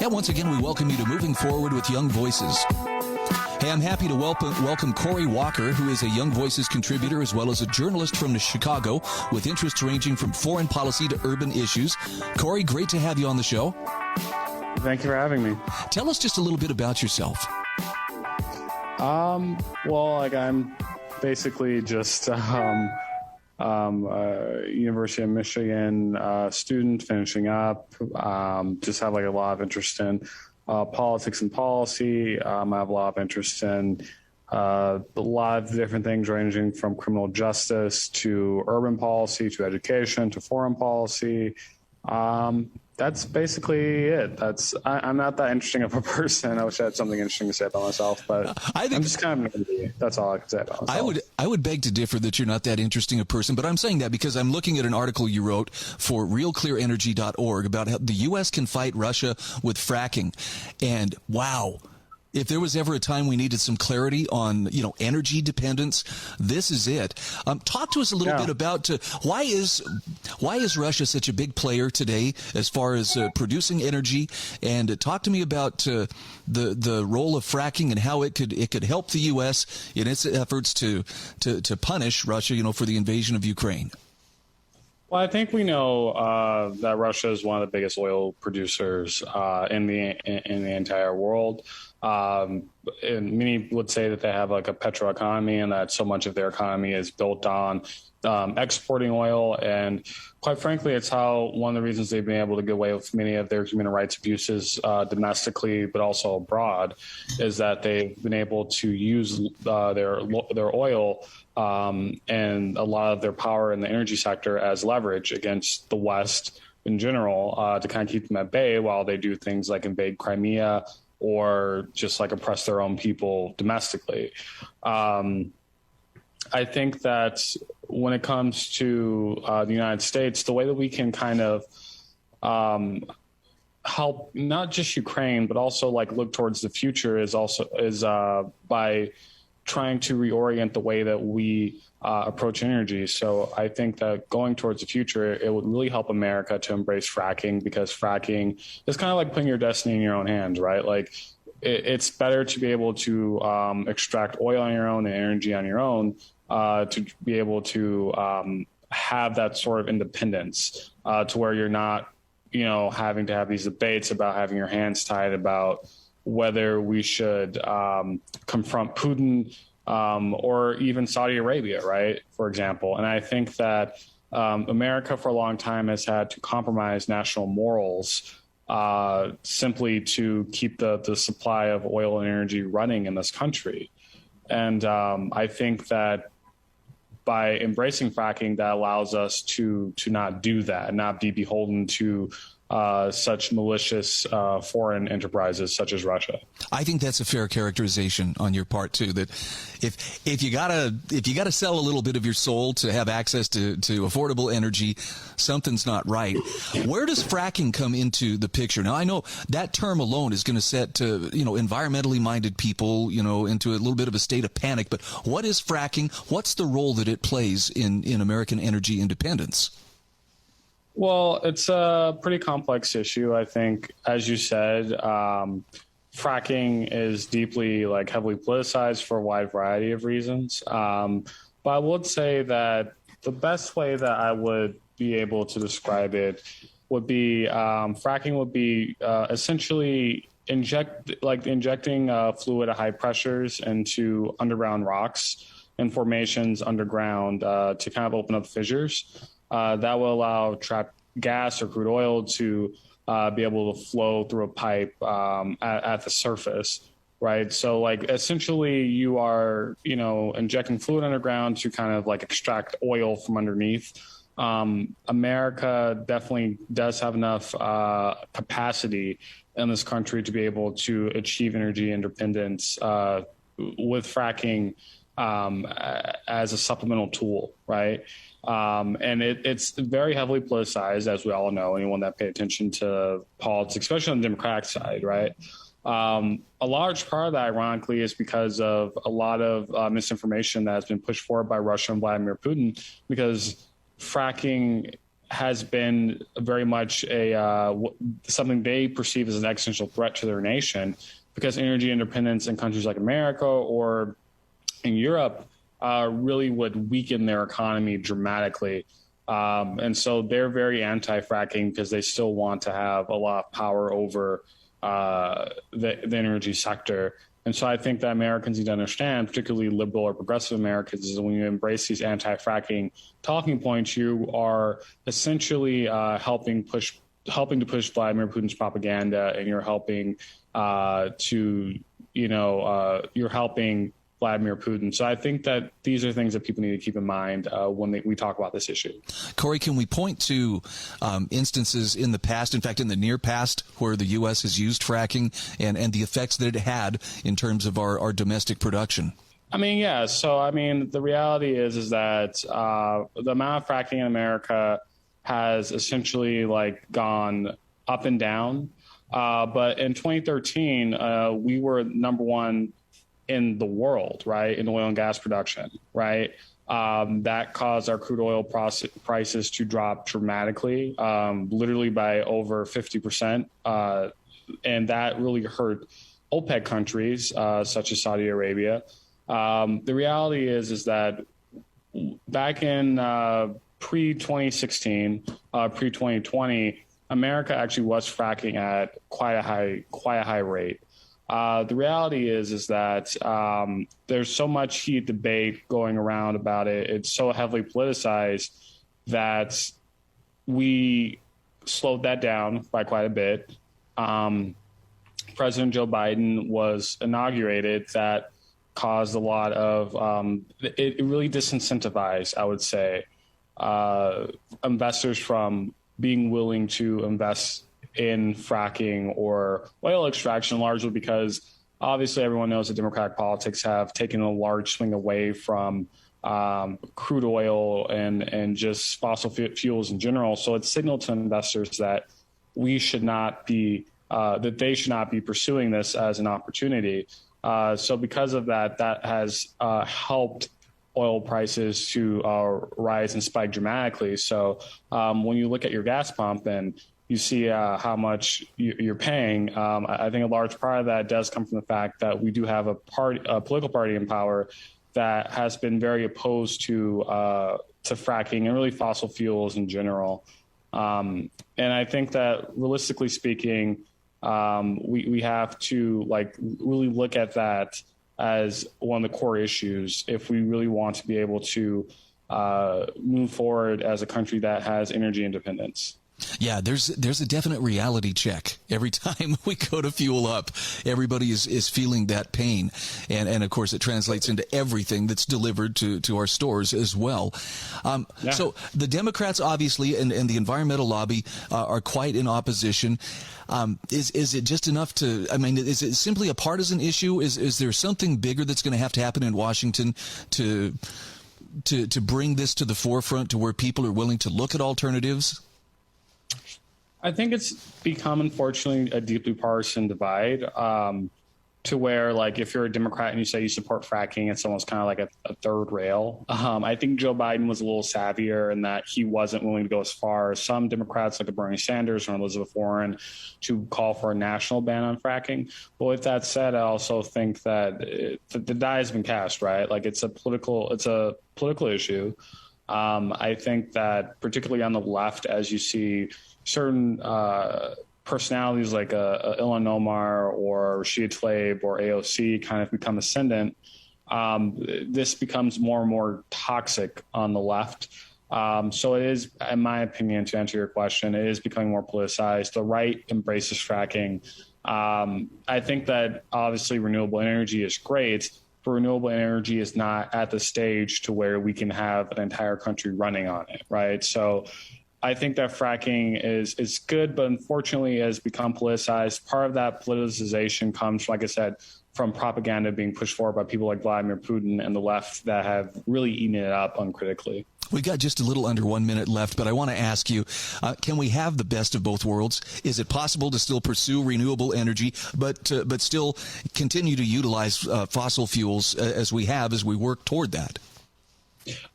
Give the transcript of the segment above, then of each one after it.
And once again, we welcome you to Moving Forward with Young Voices. Hey, I'm happy to welcome Corey Walker, who is a Young Voices contributor as well as a journalist from Chicago with interests ranging from foreign policy to urban issues. Corey, great to have you on the show. Thank you for having me. Tell us just a little bit about yourself. I'm basically just University of Michigan student finishing up. Just have a lot of interest in politics and policy. I have a lot of interest in a lot of different things ranging from criminal justice to urban policy to education to foreign policy. That's basically it. I'm not that interesting of a person. I wish I had something interesting to say about myself, but I'm just kind of nerdy. That's all I can say about myself. I would beg to differ that you're not that interesting a person, but I'm saying that because I'm looking at an article you wrote for realclearenergy.org about how the U.S. can fight Russia with fracking. And wow. If there was ever a time we needed some clarity on, energy dependence, this is it. Talk to us a little bit about why is Russia such a big player today as far as producing energy, and talk to me about the role of fracking and how it could help the U.S. in its efforts to punish Russia, for the invasion of Ukraine. Well, I think we know that Russia is one of the biggest oil producers in the entire world. And many would say that they have a petro economy and that so much of their economy is built on exporting oil. And quite frankly, it's one of the reasons they've been able to get away with many of their human rights abuses domestically, but also abroad, is that they've been able to use their oil and a lot of their power in the energy sector as leverage against the West in general to kind of keep them at bay while they do things like invade Crimea or just oppress their own people domestically. I think that when it comes to the United States, the way that we can kind of help not just Ukraine, but also look towards the future is by trying to reorient the way that we approach energy. So I think that going towards the future, it would really help America to embrace fracking, because fracking is kind of like putting your destiny in your own hands, right? It's better to be able to extract oil on your own and energy on your own to be able to have that sort of independence to where you're not, having to have these debates about having your hands tied about whether we should confront Putin or even Saudi Arabia, right, for example. And I think that America for a long time has had to compromise national morals simply to keep the supply of oil and energy running in this country. And I think that by embracing fracking, that allows us to not do that, not be beholden to such malicious foreign enterprises such as Russia. I think that's a fair characterization on your part too. That if you gotta sell a little bit of your soul to have access to affordable energy, something's not right. Where does fracking come into the picture? Now I know that term alone is going to set environmentally minded people into a little bit of a state of panic. But what is fracking? What's the role that it plays in American energy independence? Well, it's a pretty complex issue. I think, as you said, fracking is deeply, heavily politicized for a wide variety of reasons. But I would say that the best way that I would be able to describe it would be fracking would be essentially injecting fluid at high pressures into underground rocks and formations underground to kind of open up fissures. That will allow trapped gas or crude oil to be able to flow through a pipe at the surface, right? So essentially you are, injecting fluid underground to kind of extract oil from underneath. America definitely does have enough capacity in this country to be able to achieve energy independence with fracking as a supplemental tool, right? And it's very heavily politicized, as we all know, anyone that paid attention to politics, especially on the Democratic side, right? A large part of that, ironically, is because of a lot of misinformation that has been pushed forward by Russia and Vladimir Putin, because fracking has been very much something they perceive as an existential threat to their nation, because energy independence in countries like America or in Europe really would weaken their economy dramatically. And so they're very anti-fracking because they still want to have a lot of power over the energy sector. And so I think that Americans need to understand, particularly liberal or progressive Americans, is that when you embrace these anti-fracking talking points, you are essentially helping to push Vladimir Putin's propaganda, and you're helping you're helping Vladimir Putin. So I think that these are things that people need to keep in mind when we talk about this issue. Corey, can we point to instances in the past, in fact, in the near past, where the U.S. has used fracking and the effects that it had in terms of our domestic production? I mean, yeah. So, I mean, the reality is that the amount of fracking in America has essentially gone up and down. But in 2013, we were number one in the world, right, in oil and gas production, right? That caused our crude oil prices to drop dramatically, literally by over 50%. And that really hurt OPEC countries, such as Saudi Arabia. The reality is that back in pre-2016, pre-2020, America actually was fracking at quite a high rate. The reality is that there's so much heated debate going around about it. It's so heavily politicized that we slowed that down by quite a bit. President Joe Biden was inaugurated. That caused a lot of it really disincentivized, I would say, investors from being willing to invest in fracking or oil extraction, largely because obviously everyone knows that Democratic politics have taken a large swing away from crude oil and just fossil fuels in general. So it's signaled to investors that we should not be that they should not be pursuing this as an opportunity. So because of that, that has helped oil prices to rise and spike dramatically. So when you look at your gas pump and you see how much you're paying, I think a large part of that does come from the fact that we do have a political party in power that has been very opposed to fracking and really fossil fuels in general. And I think that realistically speaking, we have to really look at that as one of the core issues if we really want to be able to move forward as a country that has energy independence. Yeah, there's a definite reality check. Every time we go to fuel up, everybody is feeling that pain. And of course, it translates into everything that's delivered to our stores as well. Yeah. So the Democrats, obviously, and the environmental lobby are quite in opposition. Is it just enough to, I mean, is it simply a partisan issue? Is there something bigger that's going to happen in Washington to bring this to the forefront to where people are willing to look at alternatives? I think it's become, unfortunately, a deeply partisan divide to where, if you're a Democrat and you say you support fracking, it's almost kind of like a third rail. I think Joe Biden was a little savvier in that he wasn't willing to go as far as some Democrats, like Bernie Sanders or Elizabeth Warren, to call for a national ban on fracking. But with that said, I also think that the die has been cast, right? It's a political issue. I think that particularly on the left, as you see certain personalities like Ilhan Omar or Rashid Tlaib or AOC kind of become ascendant, this becomes more and more toxic on the left. So it is, in my opinion, to answer your question, it is becoming more politicized. The right embraces fracking. I think that obviously renewable energy is great, but renewable energy is not at the stage to where we can have an entire country running on it, right? So I think that fracking is good, but unfortunately has become politicized. Part of that politicization comes, like I said, from propaganda being pushed forward by people like Vladimir Putin and the left that have really eaten it up uncritically. We've got just a little under 1 minute left, but I want to ask you, can we have the best of both worlds? Is it possible to still pursue renewable energy, but still continue to utilize fossil fuels as we work toward that?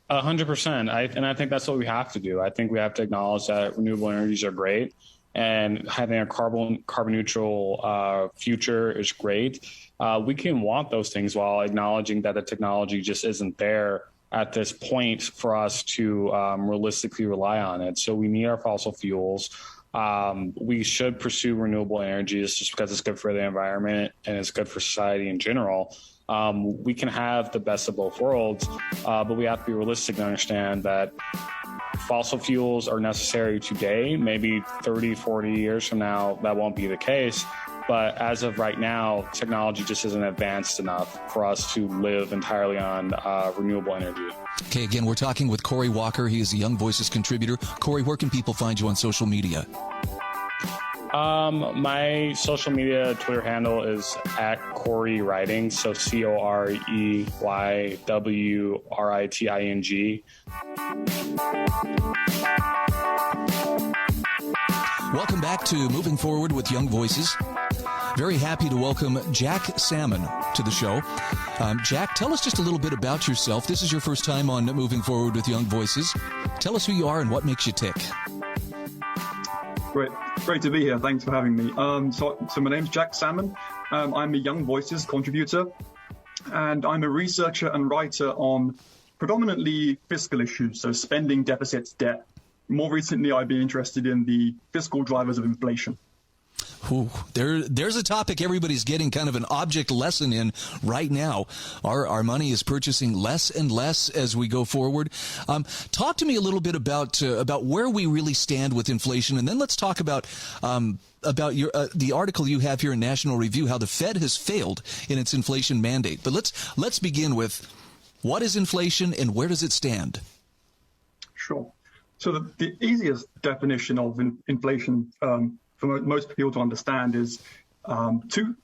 100%. And I think that's what we have to do. I think we have to acknowledge that renewable energies are great, and having a carbon neutral future is great. We can want those things while acknowledging that the technology just isn't there at this point for us to realistically rely on it. So we need our fossil fuels. We should pursue renewable energies just because it's good for the environment and it's good for society in general. We can have the best of both worlds, but we have to be realistic and understand that fossil fuels are necessary today. Maybe 30, 40 years from now, that won't be the case. But as of right now, technology just isn't advanced enough for us to live entirely on renewable energy. Okay, again, we're talking with Corey Walker. He is a Young Voices contributor. Corey, where can people find you on social media? My social media Twitter handle is @CoreyWriting, so CoreyWriting. Welcome back to Moving Forward with Young Voices. Very happy to welcome Jack Salmon to the show. Jack, tell us just a little bit about yourself. This is your first time on Moving Forward with Young Voices. Tell us who you are and what makes you tick. Great to be here. Thanks for having me. So my name's Jack Salmon. I'm a Young Voices contributor, and I'm a researcher and writer on predominantly fiscal issues, so spending, deficits, debt. More recently, I've been interested in the fiscal drivers of inflation. Ooh, there's a topic everybody's getting kind of an object lesson in right now. Our money is purchasing less and less as we go forward. Talk to me a little bit about where we really stand with inflation, and then let's talk about your the article you have here in National Review, how the Fed has failed in its inflation mandate. But let's begin with what is inflation and where does it stand? Sure. So the easiest definition of inflation for most people to understand is too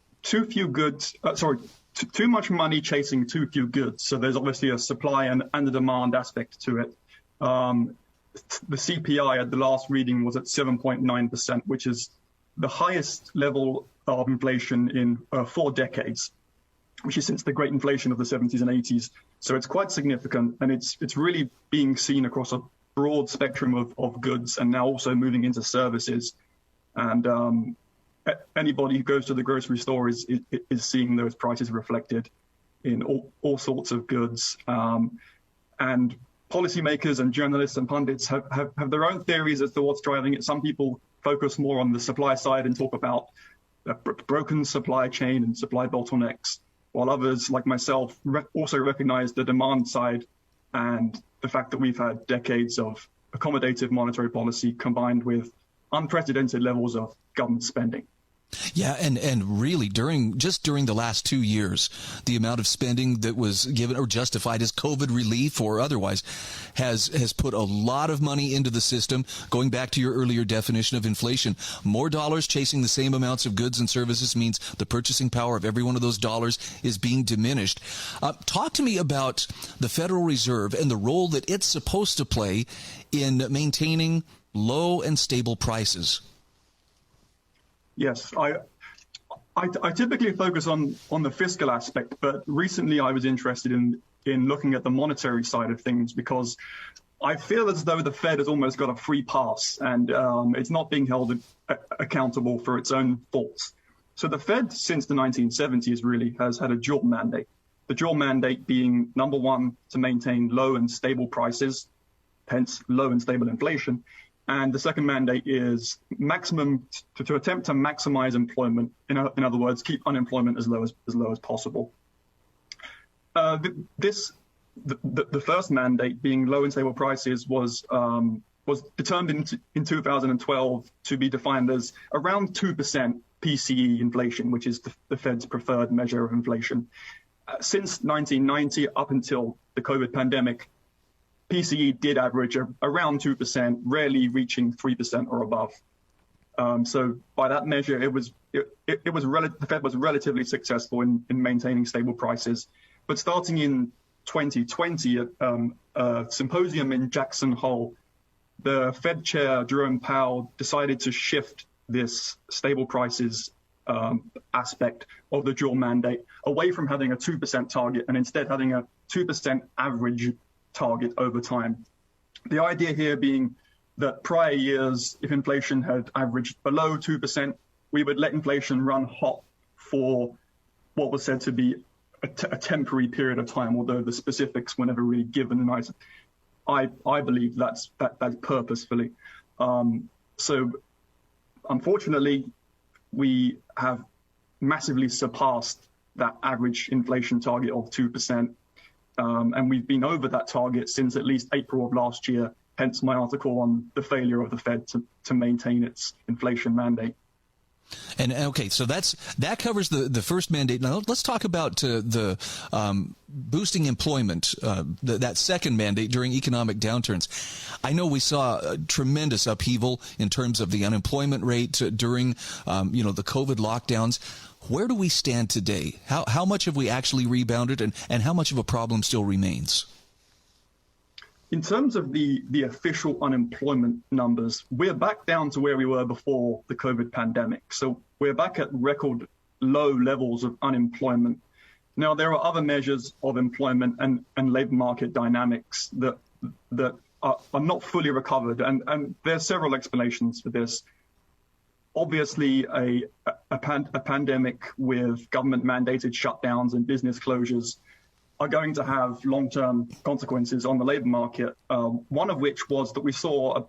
much money chasing too few goods. So there's obviously a supply and a demand aspect to it. The CPI at the last reading was at 7.9%, which is the highest level of inflation in 4 decades, which is since the Great Inflation of the 70s and 80s. So it's quite significant, and it's really being seen across a broad spectrum of goods, and now also moving into services. And anybody who goes to the grocery store is seeing those prices reflected in all sorts of goods. And policymakers and journalists and pundits have their own theories as to what's driving it. Some people focus more on the supply side and talk about a broken supply chain and supply bottlenecks, while others, like myself, also recognize the demand side and the fact that we've had decades of accommodative monetary policy combined with unprecedented levels of government spending. Yeah, and really during the last 2 years, the amount of spending that was given or justified as COVID relief or otherwise has put a lot of money into the system. Going back to your earlier definition of inflation, more dollars chasing the same amounts of goods and services means the purchasing power of every one of those dollars is being diminished. Talk to me about the Federal Reserve and the role that it's supposed to play in maintaining low and stable prices. Yes, I typically focus on the fiscal aspect, but recently I was interested in looking at the monetary side of things because I feel as though the Fed has almost got a free pass and it's not being held accountable for its own faults. So the Fed, since the 1970s, really has had a dual mandate. The dual mandate being, number one, to maintain low and stable prices, hence low and stable inflation. And the second mandate is maximum to attempt to maximize employment. In other words, keep unemployment as low as possible. The first mandate, being low and stable prices, was determined in 2012 to be defined as around 2% PCE inflation, which is the Fed's preferred measure of inflation. Since 1990, up until the COVID pandemic, PCE did average around 2%, rarely reaching 3% or above. So by that measure, the Fed was relatively successful in maintaining stable prices. But starting in 2020, at a symposium in Jackson Hole, the Fed chair, Jerome Powell, decided to shift this stable prices aspect of the dual mandate away from having a 2% target and instead having a 2% average target over time. The idea here being that prior years, if inflation had averaged below 2%, we would let inflation run hot for what was said to be a temporary period of time, although the specifics were never really given. And I believe that's purposefully. So unfortunately, we have massively surpassed that average inflation target of 2%. And we've been over that target since at least April of last year, hence my article on the failure of the Fed to maintain its inflation mandate. And okay, so that covers the first mandate. Now let's talk about the boosting employment, that second mandate during economic downturns. I know we saw a tremendous upheaval in terms of the unemployment rate during the COVID lockdowns. Where do we stand today? How much have we actually rebounded, and how much of a problem still remains? In terms of the official unemployment numbers, we're back down to where we were before the COVID pandemic. So we're back at record low levels of unemployment. Now, there are other measures of employment and labor market dynamics that are not fully recovered. And there's several explanations for this. Obviously, a pandemic with government mandated shutdowns and business closures are going to have long-term consequences on the labor market, one of which was that we saw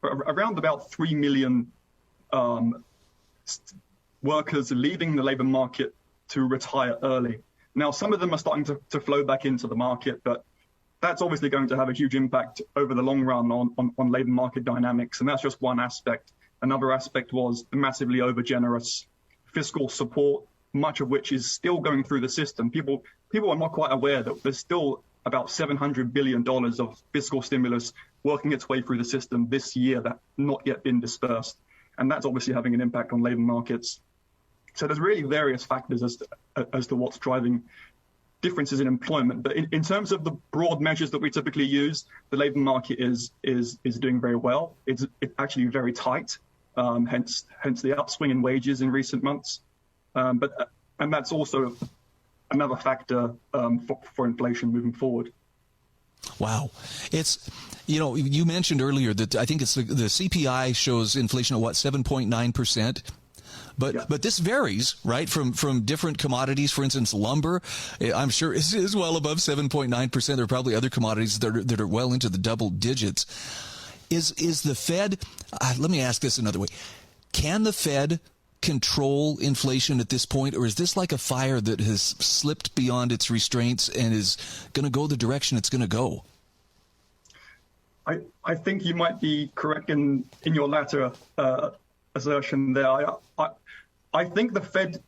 around about 3 million workers leaving the labor market to retire early. Now, some of them are starting to flow back into the market, but that's obviously going to have a huge impact over the long run on labor market dynamics, and that's just one aspect. Another aspect was the massively overgenerous fiscal support, much of which is still going through the system. People are not quite aware that there's still about $700 billion of fiscal stimulus working its way through the system this year that's not yet been dispersed. And that's obviously having an impact on labor markets. So there's really various factors as to what's driving differences in employment. But in terms of the broad measures that we typically use, the labor market is doing very well. It's actually very tight, hence the upswing in wages in recent months. And that's also another factor for inflation moving forward. Wow. It's, you mentioned earlier that I think it's the CPI shows inflation at 7.9%. But this varies, right, from different commodities. For instance, lumber, I'm sure is well above 7.9%. There are probably other commodities that are well into the double digits. Is the Fed, let me ask this another way. Can the Fed control inflation at this point, or is this like a fire that has slipped beyond its restraints and is going to go the direction it's going to go? I think you might be correct in your latter assertion there. I think the Fed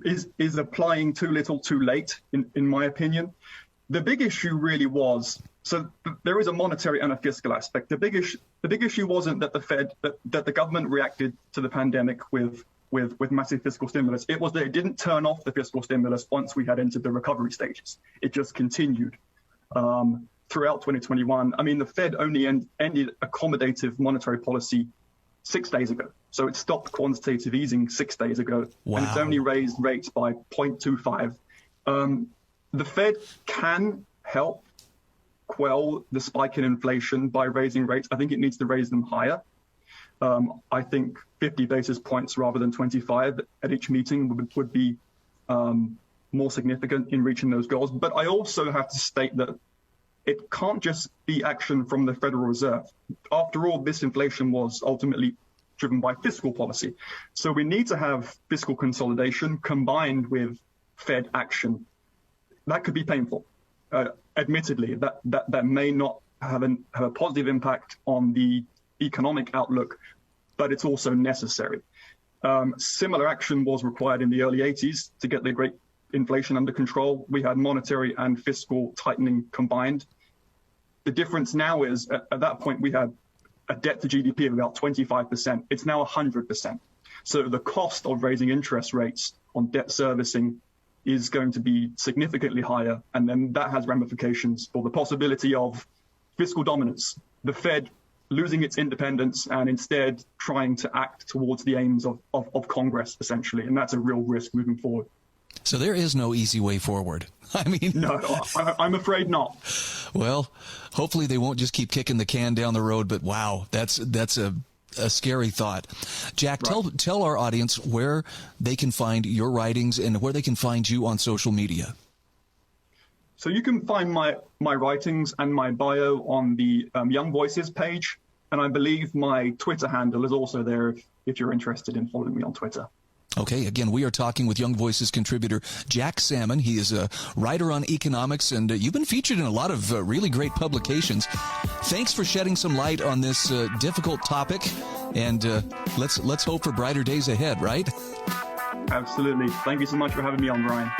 is applying too little too late, in my opinion. The big issue really was, so there is a monetary and a fiscal aspect. The big issue wasn't that the government reacted to the pandemic with massive fiscal stimulus. It was that it didn't turn off the fiscal stimulus once we had entered the recovery stages. It just continued throughout 2021. I mean, the Fed only ended accommodative monetary policy 6 days ago. So it stopped quantitative easing 6 days ago. Wow. And it's only raised rates by 0.25. The Fed can help quell the spike in inflation by raising rates. I think it needs to raise them higher. I think 50 basis points rather than 25 at each meeting would be more significant in reaching those goals. But I also have to state that it can't just be action from the Federal Reserve. After all, this inflation was ultimately driven by fiscal policy. So we need to have fiscal consolidation combined with Fed action. That could be painful. Admittedly, that may not have a positive impact on the economic outlook, but it's also necessary. Similar action was required in the early 80s to get the great inflation under control. We had monetary and fiscal tightening combined. The difference now is at that point we had a debt to GDP of about 25%. It's now 100%. So the cost of raising interest rates on debt servicing is going to be significantly higher. And then that has ramifications for the possibility of fiscal dominance, the Fed losing its independence and instead trying to act towards the aims of Congress, essentially. And that's a real risk moving forward. So there is no easy way forward. I mean, No, I'm afraid not. well, hopefully they won't just keep kicking the can down the road. But wow, that's a scary thought. Jack, Right. tell our audience where they can find your writings and where they can find you on social media. So you can find my writings and my bio on the Young Voices page. And I believe my Twitter handle is also there if you're interested in following me on Twitter. Okay, again, we are talking with Young Voices contributor Jack Salmon. He is a writer on economics, and you've been featured in a lot of really great publications. Thanks for shedding some light on this difficult topic, and let's hope for brighter days ahead, right? Absolutely. Thank you so much for having me on, Brian.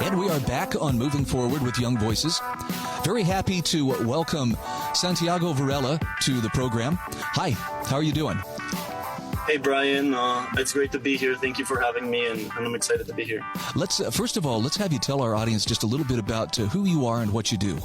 And we are back on Moving Forward with Young Voices. Very happy to welcome Santiago Varela to the program. Hi, how are you doing? Hey, Brian. It's great to be here. Thank you for having me, and I'm excited to be here. Let's first of all, let's have you tell our audience just a little bit about who you are and what you do.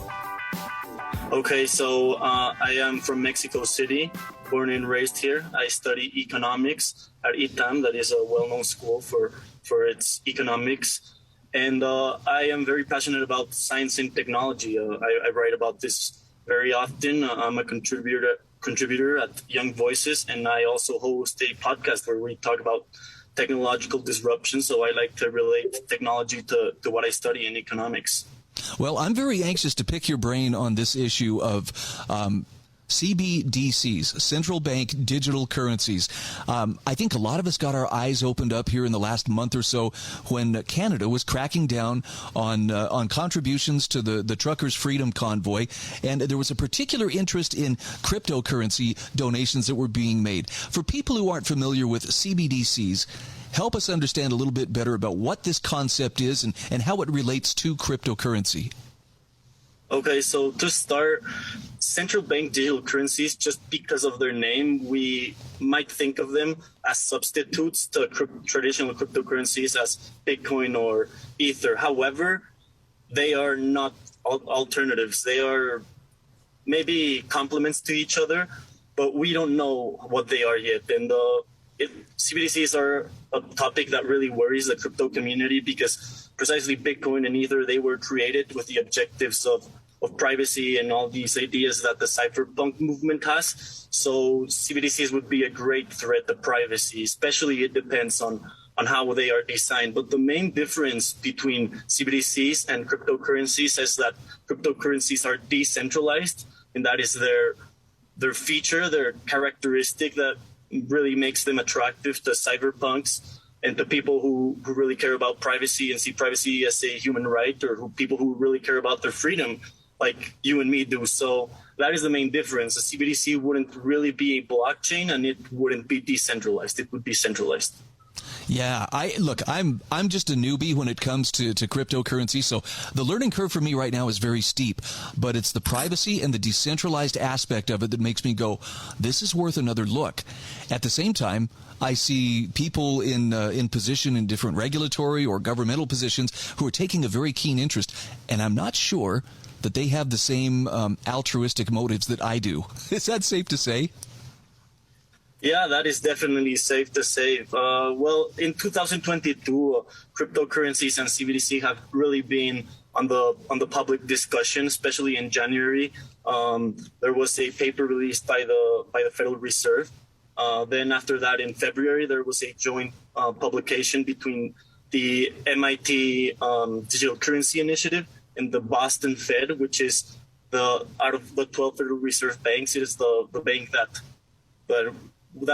Okay, so I am from Mexico City, born and raised here. I study economics at ITAM, that is a well-known school for its economics. And I am very passionate about science and technology. I write about this very often. I'm a contributor at Young Voices, and I also host a podcast where we talk about technological disruption. So I like to relate technology to what I study in economics. Well, I'm very anxious to pick your brain on this issue of CBDCs, central bank digital currencies. I think a lot of us got our eyes opened up here in the last month or so when Canada was cracking down on contributions to the Truckers' Freedom Convoy, and there was a particular interest in cryptocurrency donations that were being made. For people who aren't familiar with CBDCs, help us understand a little bit better about what this concept is and how it relates to cryptocurrency. Okay, so to start, central bank digital currencies, just because of their name, we might think of them as substitutes to traditional cryptocurrencies as Bitcoin or Ether. However, they are not alternatives. They are maybe complements to each other, but we don't know what they are yet. And CBDCs are a topic that really worries the crypto community because precisely Bitcoin and Ether, they were created with the objectives of privacy and all these ideas that the cypherpunk movement has. So CBDCs would be a great threat to privacy, especially it depends on how they are designed. But the main difference between CBDCs and cryptocurrencies is that cryptocurrencies are decentralized, and that is their feature, their characteristic that really makes them attractive to cyberpunks and to people who really care about privacy and see privacy as a human right, or people who really care about their freedom like you and me do. So that is the main difference. A CBDC wouldn't really be a blockchain, and it wouldn't be decentralized. It would be centralized. Yeah, I'm just a newbie when it comes to cryptocurrency, so the learning curve for me right now is very steep, but it's the privacy and the decentralized aspect of it that makes me go, this is worth another look. At the same time, I see people in position in different regulatory or governmental positions who are taking a very keen interest, and I'm not sure that they have the same altruistic motives that I do. Is that safe to say? Yeah, that is definitely safe to say. Well, in 2022, cryptocurrencies and CBDC have really been on the public discussion, especially in January. There was a paper released by the Federal Reserve. Then after that, in February, there was a joint publication between the MIT Digital Currency Initiative and the Boston Fed, which is out of the 12 Federal Reserve banks, it is the bank that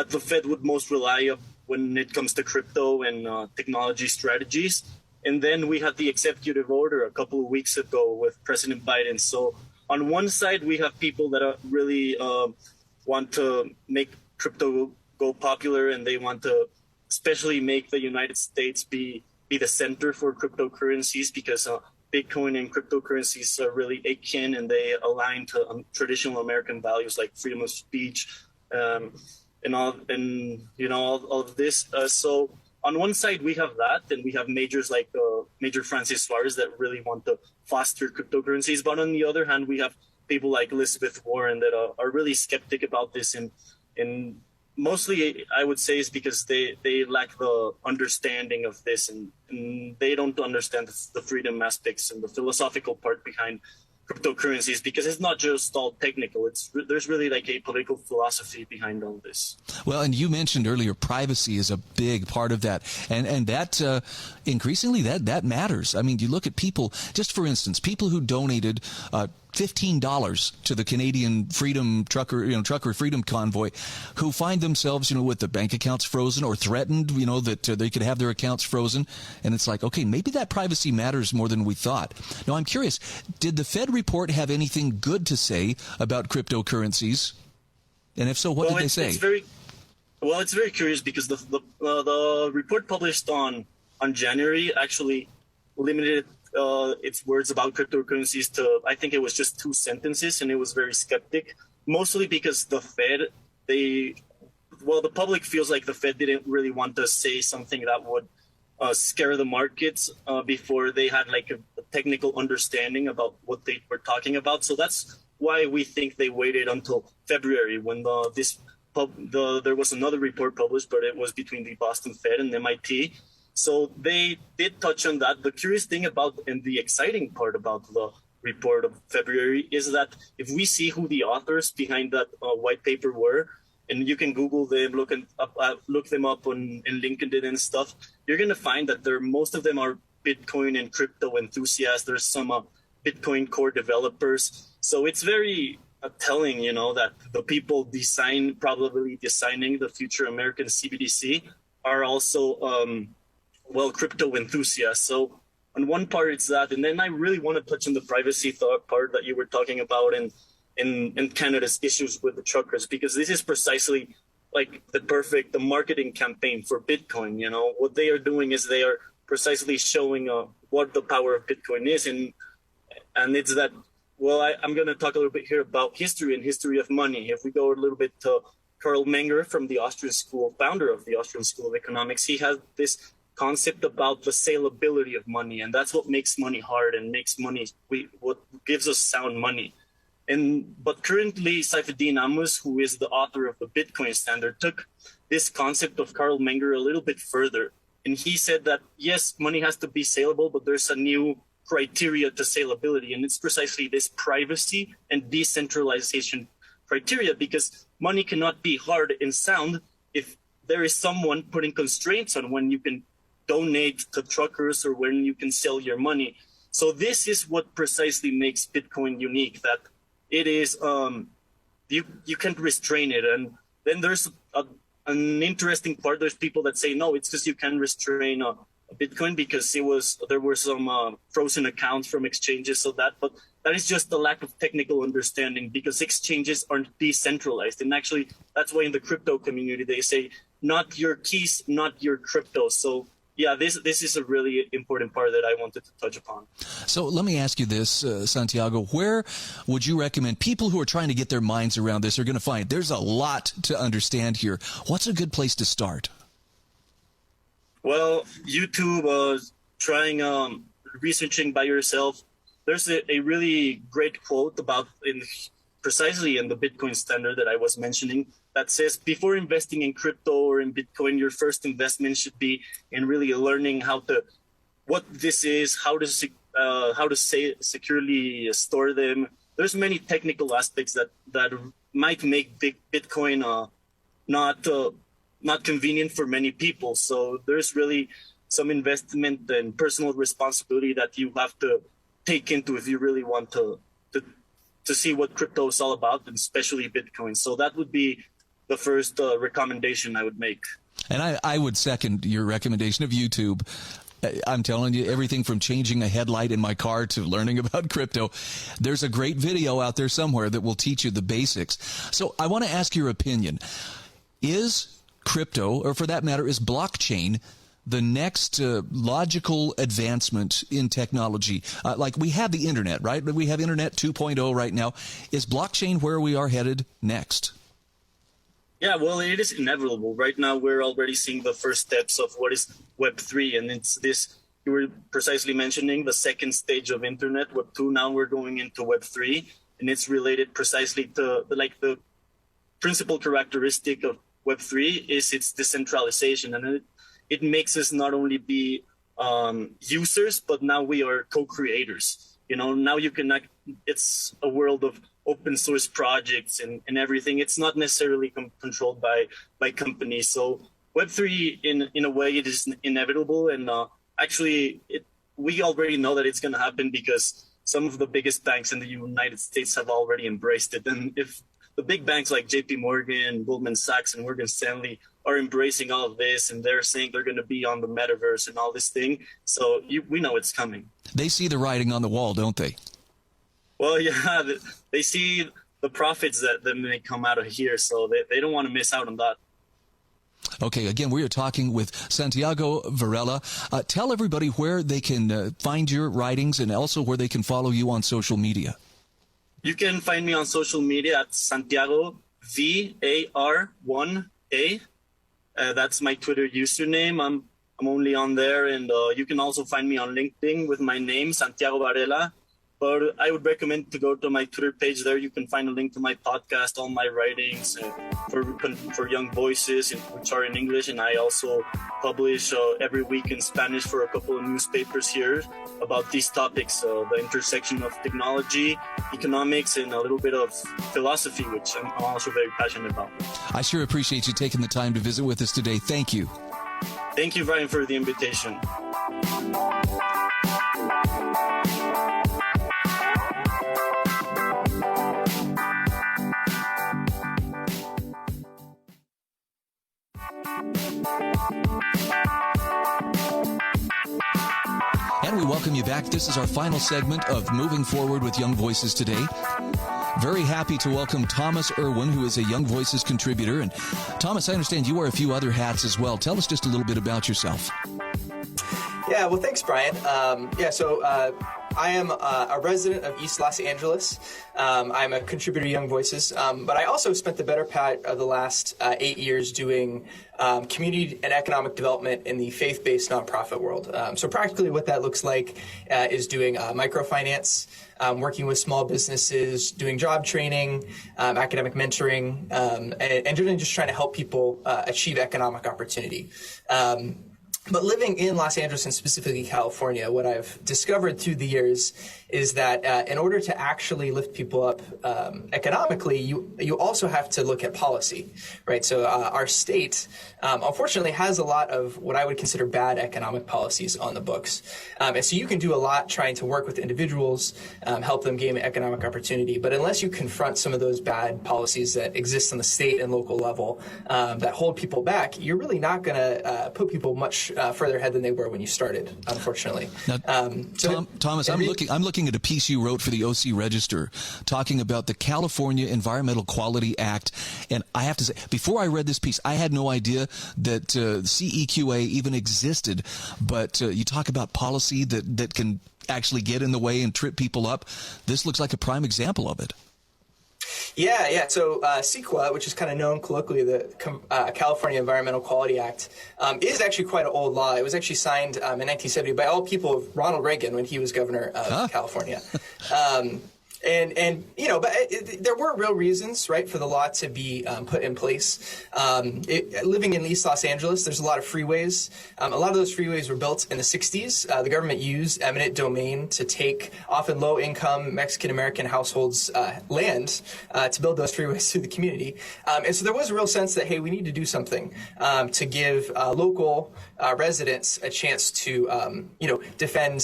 the Fed would most rely on when it comes to crypto and technology strategies. And then we had the executive order a couple of weeks ago with President Biden. So on one side, we have people that are really want to make crypto go popular, and they want to especially make the United States be the center for cryptocurrencies because Bitcoin and cryptocurrencies are really akin, and they align to traditional American values like freedom of speech, and all of this. So on one side we have that, and we have majors like Major Francis Suarez that really want to foster cryptocurrencies. But on the other hand, we have people like Elizabeth Warren that are really skeptic about this, and mostly I would say is because they lack the understanding of this, and they don't understand the freedom aspects and the philosophical part behind cryptocurrencies, because it's not just all technical. There's really like a political philosophy behind all this. Well, and you mentioned earlier, privacy is a big part of that, and that increasingly that matters. I mean, you look at people, just for instance, people who donated $15 to the Canadian trucker freedom convoy, who find themselves, with the bank accounts frozen or threatened, that they could have their accounts frozen. And it's like, okay, maybe that privacy matters more than we thought. Now, I'm curious, did the Fed report have anything good to say about cryptocurrencies? And if so, what did they say? It's very curious, because the report published on January actually limited its words about cryptocurrencies to, I think it was just 2 sentences, and it was very skeptic, mostly because the Fed, the public feels like the Fed didn't really want to say something that would scare the markets before they had like a technical understanding about what they were talking about. So that's why we think they waited until February, when there was another report published, but it was between the Boston Fed and MIT. So they did touch on that. The curious thing about, and the exciting part about the report of February, is that if we see who the authors behind that white paper were, and you can Google them, look them up in LinkedIn and stuff, you're going to find that most of them are Bitcoin and crypto enthusiasts. There's some Bitcoin core developers. So it's very telling, that the people probably designing the future American CBDC are also crypto enthusiasts. So on one part it's that, and then I really want to touch on the privacy part that you were talking about, in Canada's issues with the truckers, because this is precisely like the marketing campaign for Bitcoin. What they are doing is they are precisely showing what the power of Bitcoin is, and it's that. Well, I'm going to talk a little bit here about history and history of money. If we go a little bit to Karl Menger from the Austrian School, founder of the Austrian School of Economics, he has this concept about the saleability of money, and that's what makes money hard and makes money what gives us sound money. But currently, Saifedean Ammous, who is the author of the Bitcoin Standard, took this concept of Karl Menger a little bit further, and he said that yes, money has to be saleable, but there's a new criteria to saleability, and it's precisely this privacy and decentralization criteria, because money cannot be hard and sound if there is someone putting constraints on when you can donate to truckers or when you can sell your money. So this is what precisely makes Bitcoin unique, that it is you can't restrain it. And then there's an interesting part. There's people that say no, it's because you can restrain a Bitcoin because there were some frozen accounts from exchanges, but that is just a lack of technical understanding, because exchanges aren't decentralized. And actually that's why in the crypto community they say not your keys, not your crypto. So yeah, this is a really important part that I wanted to touch upon. So let me ask you this, Santiago, where would you recommend people who are trying to get their minds around this are going to find there's a lot to understand here? What's a good place to start? Well, YouTube, trying researching by yourself. There's a really great quote precisely in the Bitcoin Standard that I was mentioning, that says, before investing in crypto or in Bitcoin, your first investment should be in really learning what this is, how to securely store them. There's many technical aspects that might make Bitcoin not convenient for many people. So there's really some investment and personal responsibility that you have to take into if you really want to see what crypto is all about, and especially Bitcoin. So that would be the first recommendation I would make. And I would second your recommendation of YouTube. I'm telling you, everything from changing a headlight in my car to learning about crypto. There's a great video out there somewhere that will teach you the basics. So I want to ask your opinion. Is crypto, or for that matter, is blockchain, the next logical advancement in technology? Like we have the internet, right? We have Internet 2.0 right now. Is blockchain where we are headed next? Yeah, well, it is inevitable. Right now, we're already seeing the first steps of what is Web3, and it's this, you were precisely mentioning the second stage of Internet, Web2. Now we're going into Web3, and it's related precisely to the principal characteristic of Web3 is its decentralization, and it makes us not only be users, but now we are co-creators. Now you can act, it's a world of open source projects and everything. It's not necessarily controlled by companies. So Web3, in a way, it is inevitable. And actually, we already know that it's going to happen because some of the biggest banks in the United States have already embraced it. And if the big banks like JP Morgan, Goldman Sachs, and Morgan Stanley are embracing all of this, and they're saying they're going to be on the metaverse and all this thing, so we know it's coming. They see the writing on the wall, don't they? Well, yeah, they see the profits that may come out of here, so they don't want to miss out on that. Okay, again, we are talking with Santiago Varela. Tell everybody where they can find your writings and also where they can follow you on social media. You can find me on social media at Santiago VAR1A. That's my Twitter username. I'm only on there, and you can also find me on LinkedIn with my name, Santiago Varela. But I would recommend to go to my Twitter page. There you can find a link to my podcast, all my writings for Young Voices, which are in English. And I also publish every week in Spanish for a couple of newspapers here about these topics, the intersection of technology, economics, and a little bit of philosophy, which I'm also very passionate about. I sure appreciate you taking the time to visit with us today. Thank you. Thank you, Ryan, for the invitation. And we welcome you back. This is our final segment of Moving Forward with Young Voices today. Very happy to welcome Thomas Irwin, who is a Young Voices contributor. And Thomas, I understand you wear a few other hats as well. Tell us just a little bit about yourself. Yeah, well, thanks, Brian. I am a resident of East Los Angeles. I'm a contributor to Young Voices, but I also spent the better part of the last 8 years doing community and economic development in the faith-based nonprofit world. So practically what that looks like is doing microfinance, working with small businesses, doing job training, academic mentoring, and really just trying to help people achieve economic opportunity. But living in Los Angeles and specifically California, what I've discovered through the years is that in order to actually lift people up economically, you also have to look at policy, right? So our state, unfortunately, has a lot of what I would consider bad economic policies on the books. And so you can do a lot trying to work with individuals, help them gain economic opportunity. But unless you confront some of those bad policies that exist on the state and local level that hold people back, you're really not going to put people much further ahead than they were when you started, unfortunately. Now, Thomas, I'm looking at a piece you wrote for the OC Register talking about the California Environmental Quality Act. And I have to say, before I read this piece, I had no idea that CEQA even existed. But you talk about policy that can actually get in the way and trip people up. This looks like a prime example of it. Yeah. So CEQA, which is kind of known colloquially, the California Environmental Quality Act, is actually quite an old law. It was actually signed in 1970 by all people of Ronald Reagan when he was governor of California. But there were real reasons, right, for the law to be put in place. Living in East Los Angeles, there's a lot of freeways. A lot of those freeways were built in the 60s. The government used eminent domain to take often low-income Mexican-American households' land to build those freeways through the community. And so there was a real sense that, hey, we need to do something to give local residents a chance to, defend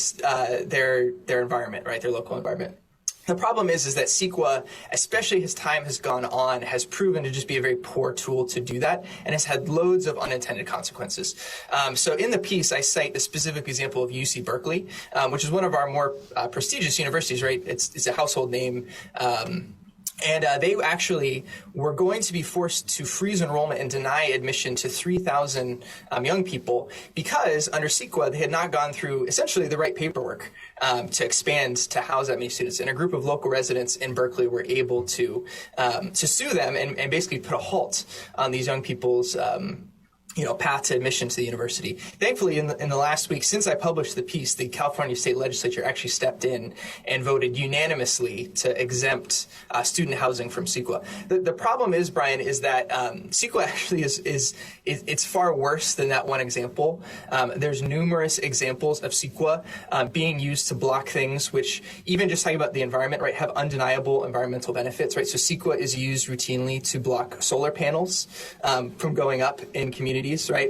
their environment, right, their local environment. The problem is that CEQA, especially as time has gone on, has proven to just be a very poor tool to do that and has had loads of unintended consequences. So in the piece, I cite the specific example of UC Berkeley, which is one of our more prestigious universities, right? It's a household name. And they actually were going to be forced to freeze enrollment and deny admission to 3,000 young people because under CEQA, they had not gone through essentially the right paperwork to expand to house that many students. And a group of local residents in Berkeley were able to sue them and basically put a halt on these young people's path to admission to the university. Thankfully, in the last week, since I published the piece, the California State Legislature actually stepped in and voted unanimously to exempt student housing from CEQA. The problem is, Brian, is that CEQA actually it's far worse than that one example. There's numerous examples of CEQA being used to block things which, even just talking about the environment, right, have undeniable environmental benefits, right? So CEQA is used routinely to block solar panels from going up in communities. Right,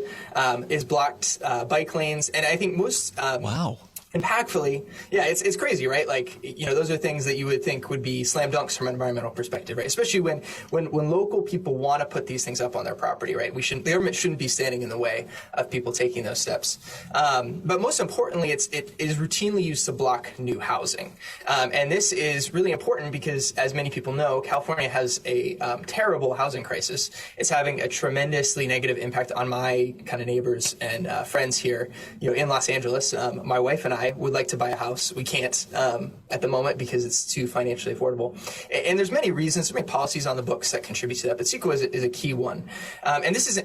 is blocked bike lanes, and I think most wow. impactfully, yeah, it's crazy, right? Like, those are things that you would think would be slam dunks from an environmental perspective, right? Especially when local people want to put these things up on their property, right? The government shouldn't be standing in the way of people taking those steps. But most importantly, it is routinely used to block new housing. And this is really important because, as many people know, California has a terrible housing crisis. It's having a tremendously negative impact on my kind of neighbors and friends here, in Los Angeles. My wife and I would like to buy a house. We can't at the moment because it's too financially affordable. And there's many reasons, there's many policies on the books that contribute to that, but CEQA is a key one. And this is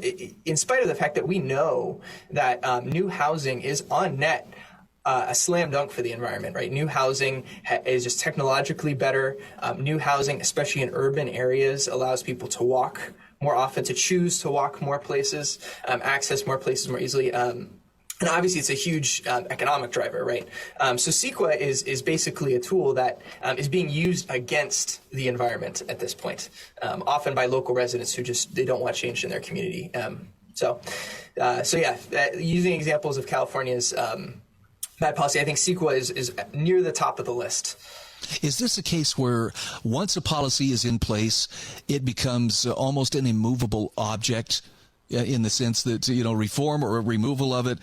in spite of the fact that we know that new housing is on net a slam dunk for the environment, right? New housing is just technologically better. New housing, especially in urban areas, allows people to walk more often, to choose to walk more places, access more places more easily. And obviously, it's a huge economic driver, right? So CEQA is basically a tool that is being used against the environment at this point, often by local residents who they don't want change in their community. Using examples of California's bad policy, I think CEQA is near the top of the list. Is this a case where once a policy is in place, it becomes almost an immovable object? In the sense that, reform or removal of it,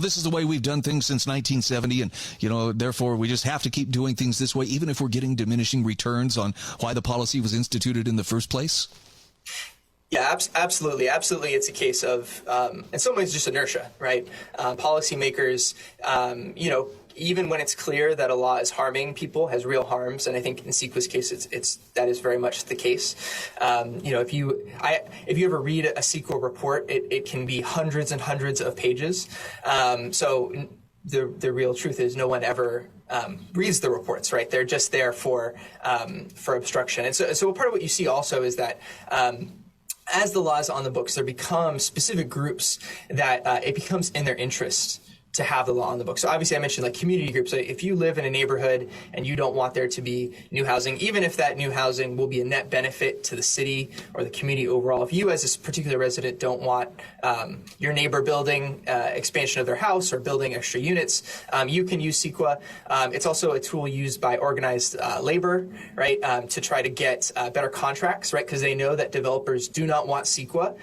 this is the way we've done things since 1970, and, therefore we just have to keep doing things this way, even if we're getting diminishing returns on why the policy was instituted in the first place? Yeah, absolutely. Absolutely. It's a case of, in some ways, just inertia, right? Policymakers, even when it's clear that a law is harming people, has real harms, and I think in CEQA's case, that is very much the case. If you ever read a CEQA report, it can be hundreds and hundreds of pages. So the real truth is no one ever reads the reports, right? They're just there for obstruction. And so part of what you see also is that as the law is on the books, there become specific groups that it becomes in their interest to have the law on the books. So obviously I mentioned like community groups. So if you live in a neighborhood and you don't want there to be new housing, even if that new housing will be a net benefit to the city or the community overall, if you as a particular resident don't want your neighbor building expansion of their house or building extra units, you can use CEQA. It's also a tool used by organized labor, right, to try to get better contracts, right, because they know that developers do not want CEQA.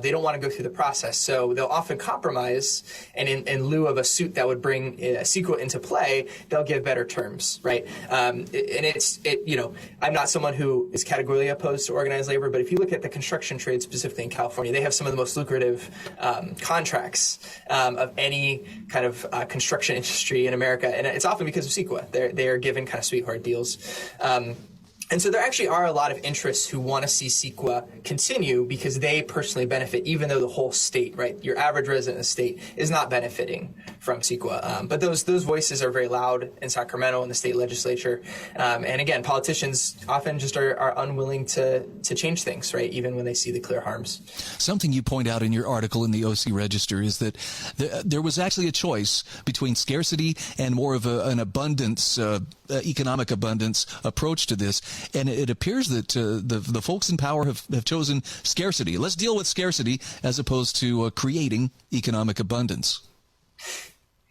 They don't want to go through the process. So they'll often compromise, and in lieu of a suit that would bring CEQA into play, they'll give better terms, right? I'm not someone who is categorically opposed to organized labor, but if you look at the construction trade specifically in California, they have some of the most lucrative contracts of any kind of construction industry in America, and it's often because of CEQA. They are given kind of sweetheart deals. And so there actually are a lot of interests who want to see CEQA continue because they personally benefit, even though the whole state, right, your average resident in the state is not benefiting from CEQA. But those voices are very loud in Sacramento in the state legislature. And again, politicians often just are unwilling to change things, right, even when they see the clear harms. Something you point out in your article in the OC Register is that there was actually a choice between scarcity and more of an abundance, economic abundance approach to this. And it appears that the folks in power have chosen scarcity. Let's deal with scarcity as opposed to creating economic abundance.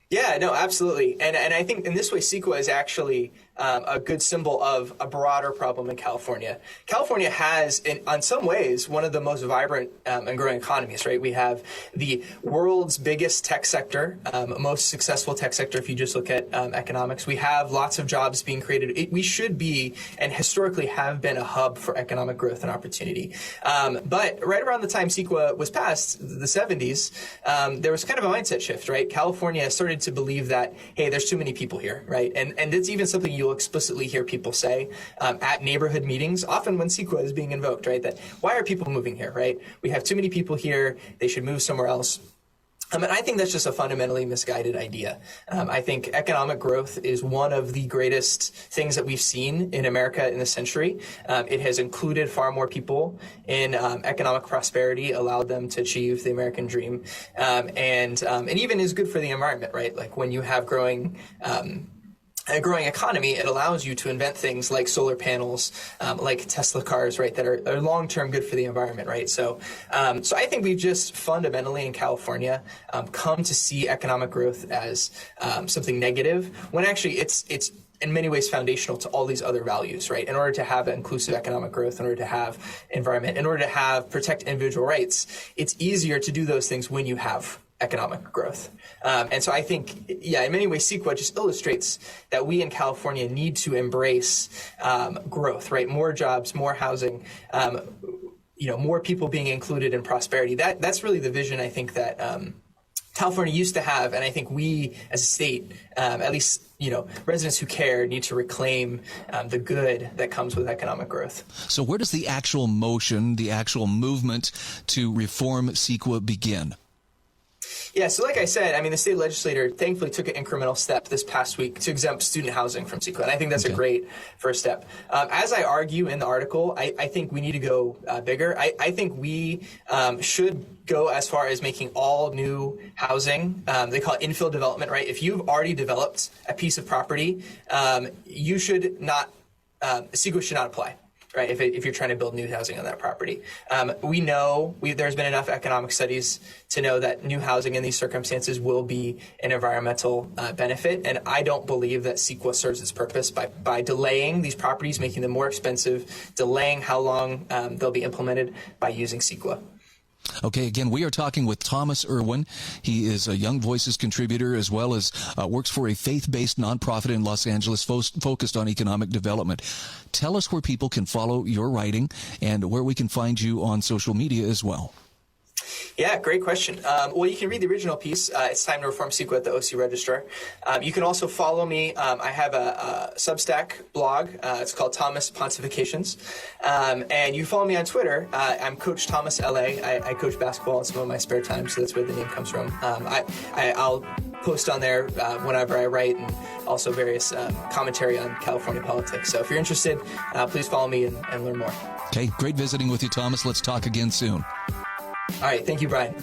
Yeah, no, absolutely. And I think in this way, CEQA is actually a good symbol of a broader problem in California. California has, in some ways, one of the most vibrant and growing economies, right? We have the world's biggest tech sector, most successful tech sector if you just look at economics. We have lots of jobs being created. We should be, and historically have been, a hub for economic growth and opportunity. But right around the time CEQA was passed, the 70s, there was kind of a mindset shift, right? California started to believe that, hey, there's too many people here, right? And it's even something you'll explicitly hear people say at neighborhood meetings, often when CEQA is being invoked, right? That why are people moving here, right? We have too many people here. They should move somewhere else. And I think that's just a fundamentally misguided idea. I think economic growth is one of the greatest things that we've seen in America in this century. It has included far more people in economic prosperity, allowed them to achieve the American dream, and even is good for the environment, right? Like when you have a growing economy, it allows you to invent things like solar panels, like Tesla cars, right, that are long-term good for the environment, right? So I think we've just fundamentally in California come to see economic growth as something negative, when actually it's in many ways foundational to all these other values, right? In order to have inclusive economic growth, in order to have environment, in order to protect individual rights, it's easier to do those things when you have economic growth. And so I think, in many ways, CEQA just illustrates that we in California need to embrace growth, right? More jobs, more housing, more people being included in prosperity. That's really the vision I think that California used to have, and I think we as a state, at least residents who care, need to reclaim the good that comes with economic growth. So where does the actual motion, the actual movement to reform CEQA begin? Yeah, so like I said, the state legislature thankfully took an incremental step this past week to exempt student housing from CEQA, and I think that's a great first step. As I argue in the article, I think we need to go bigger. I think we should go as far as making all new housing, they call it infill development, right? If you've already developed a piece of property, you should not, CEQA should not apply. Right, if you're trying to build new housing on that property. We know there's been enough economic studies to know that new housing in these circumstances will be an environmental benefit, and I don't believe that CEQA serves its purpose by delaying these properties, making them more expensive, delaying how long they'll be implemented by using CEQA. Okay, again, we are talking with Thomas Irwin. He is a Young Voices contributor as well as works for a faith-based nonprofit in Los Angeles focused on economic development. Tell us where people can follow your writing and where we can find you on social media as well. Yeah, great question. Well, you can read the original piece. It's Time to Reform CEQA at the OC Registrar. You can also follow me. I have a Substack blog. It's called Thomas Pontifications. And you follow me on Twitter. I'm Coach Thomas LA. I coach basketball in some of my spare time, so that's where the name comes from. I'll post on there whenever I write, and also various commentary on California politics. So if you're interested, please follow me and learn more. Okay, great visiting with you, Thomas. Let's talk again soon. All right. Thank you, Brian.